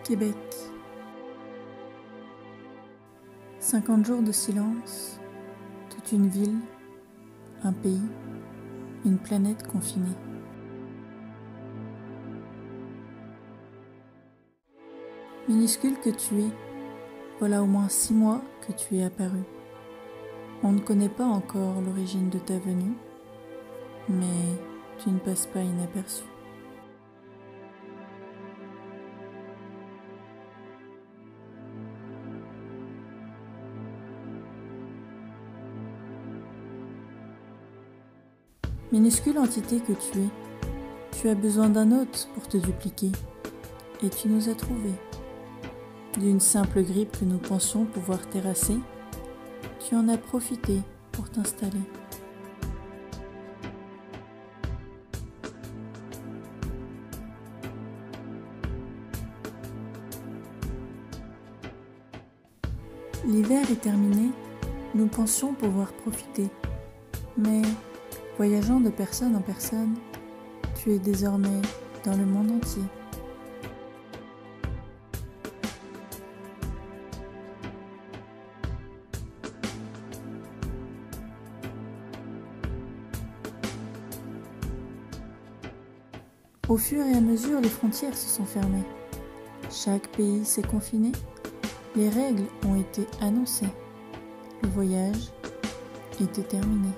Québec. 50 jours de silence, toute une ville, un pays, une planète confinée. Minuscule que tu es, voilà au moins 6 mois que tu es apparu. On ne connaît pas encore l'origine de ta venue, mais tu ne passes pas inaperçu. Minuscule entité que tu as besoin d'un hôte pour te dupliquer, et tu nous as trouvés. D'une simple grippe que nous pensions pouvoir terrasser, tu en as profité pour t'installer. L'hiver est terminé, nous pensions pouvoir profiter, mais voyageant de personne en personne, tu es désormais dans le monde entier. Au fur et à mesure, les frontières se sont fermées. Chaque pays s'est confiné. Les règles ont été annoncées. Le voyage était terminé.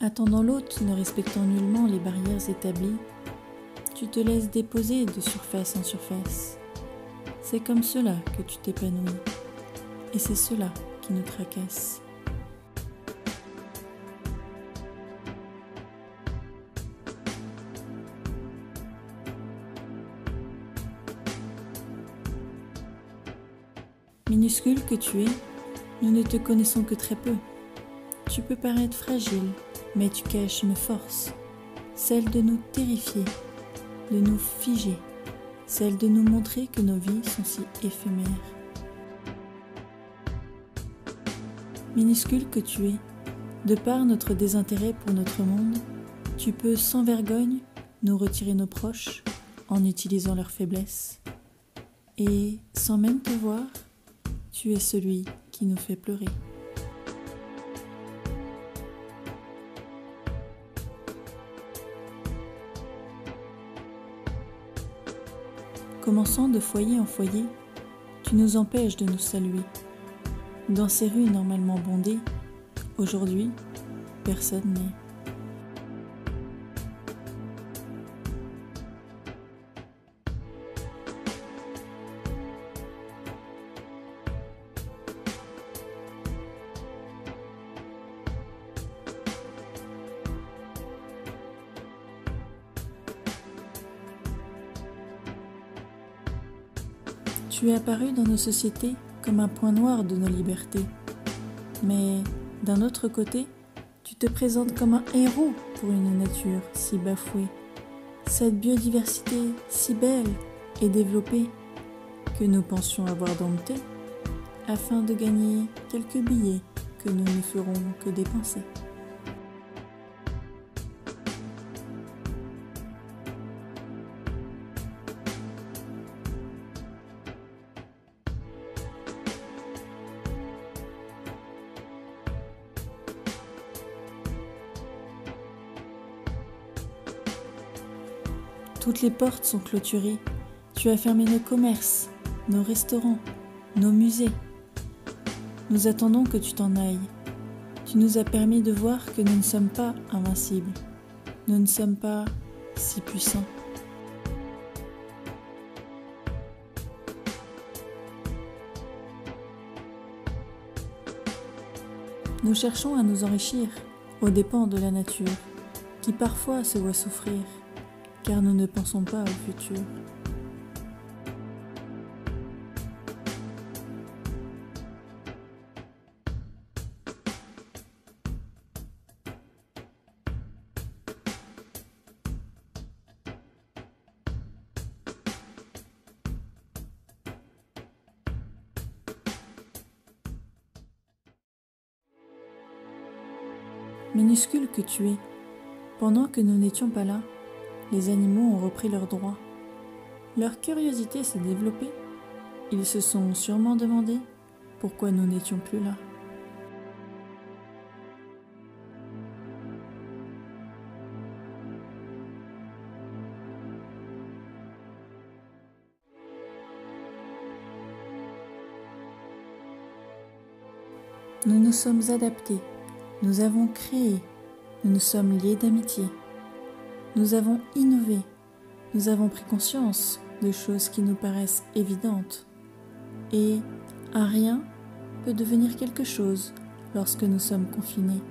Attendant l'hôte, ne respectant nullement les barrières établies, tu te laisses déposer de surface en surface. C'est comme cela que tu t'épanouis, et c'est cela qui nous tracasse. Minuscule que tu es, nous ne te connaissons que très peu. Tu peux paraître fragile, mais tu caches une force, celle de nous terrifier, de nous figer, celle de nous montrer que nos vies sont si éphémères. Minuscule que tu es, de par notre désintérêt pour notre monde, tu peux sans vergogne nous retirer nos proches en utilisant leur faiblesse. Et sans même te voir, tu es celui qui nous fait pleurer. Commençant de foyer en foyer, tu nous empêches de nous saluer. Dans ces rues normalement bondées, aujourd'hui, personne n'est. Tu es apparu dans nos sociétés comme un point noir de nos libertés. Mais d'un autre côté, tu te présentes comme un héros pour une nature si bafouée. Cette biodiversité si belle et développée que nous pensions avoir domptée afin de gagner quelques billets que nous ne ferons que dépenser. Toutes les portes sont clôturées. Tu as fermé nos commerces, nos restaurants, nos musées. Nous attendons que tu t'en ailles. Tu nous as permis de voir que nous ne sommes pas invincibles. Nous ne sommes pas si puissants. Nous cherchons à nous enrichir aux dépens de la nature, qui parfois se voit souffrir, car nous ne pensons pas au futur. Minuscule que tu es, pendant que nous n'étions pas là, les animaux ont repris leurs droits. Leur curiosité s'est développée. Ils se sont sûrement demandé pourquoi nous n'étions plus là. Nous nous sommes adaptés, nous avons créé, nous nous sommes liés d'amitié. Nous avons innové, nous avons pris conscience de choses qui nous paraissent évidentes. Et un rien peut devenir quelque chose lorsque nous sommes confinés.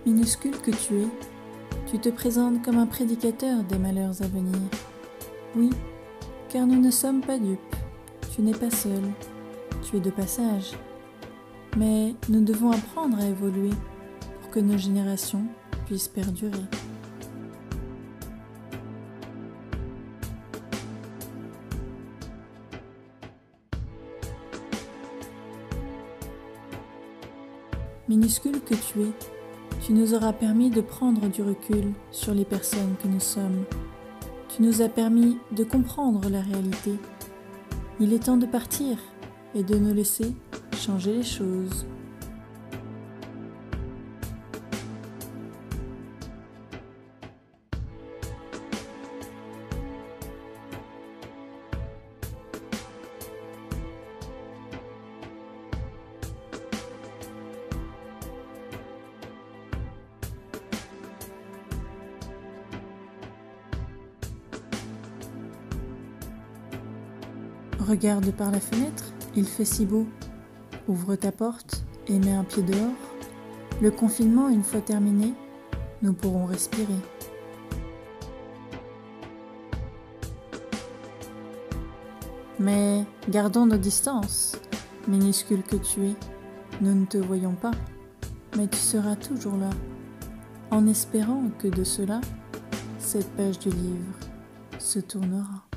Minuscule que tu es, tu te présentes comme un prédicateur des malheurs à venir. Oui, car nous ne sommes pas dupes, tu n'es pas seul, tu es de passage. Mais nous devons apprendre à évoluer pour que nos générations puissent perdurer. Minuscule que tu es, tu nous auras permis de prendre du recul sur les personnes que nous sommes. Tu nous as permis de comprendre la réalité. Il est temps de partir et de nous laisser changer les choses. Regarde par la fenêtre, il fait si beau. Ouvre ta porte et mets un pied dehors. Le confinement une fois terminé, nous pourrons respirer. Mais gardons nos distances, minuscule que tu es. Nous ne te voyons pas, mais tu seras toujours là, en espérant que de cela, cette page du livre se tournera.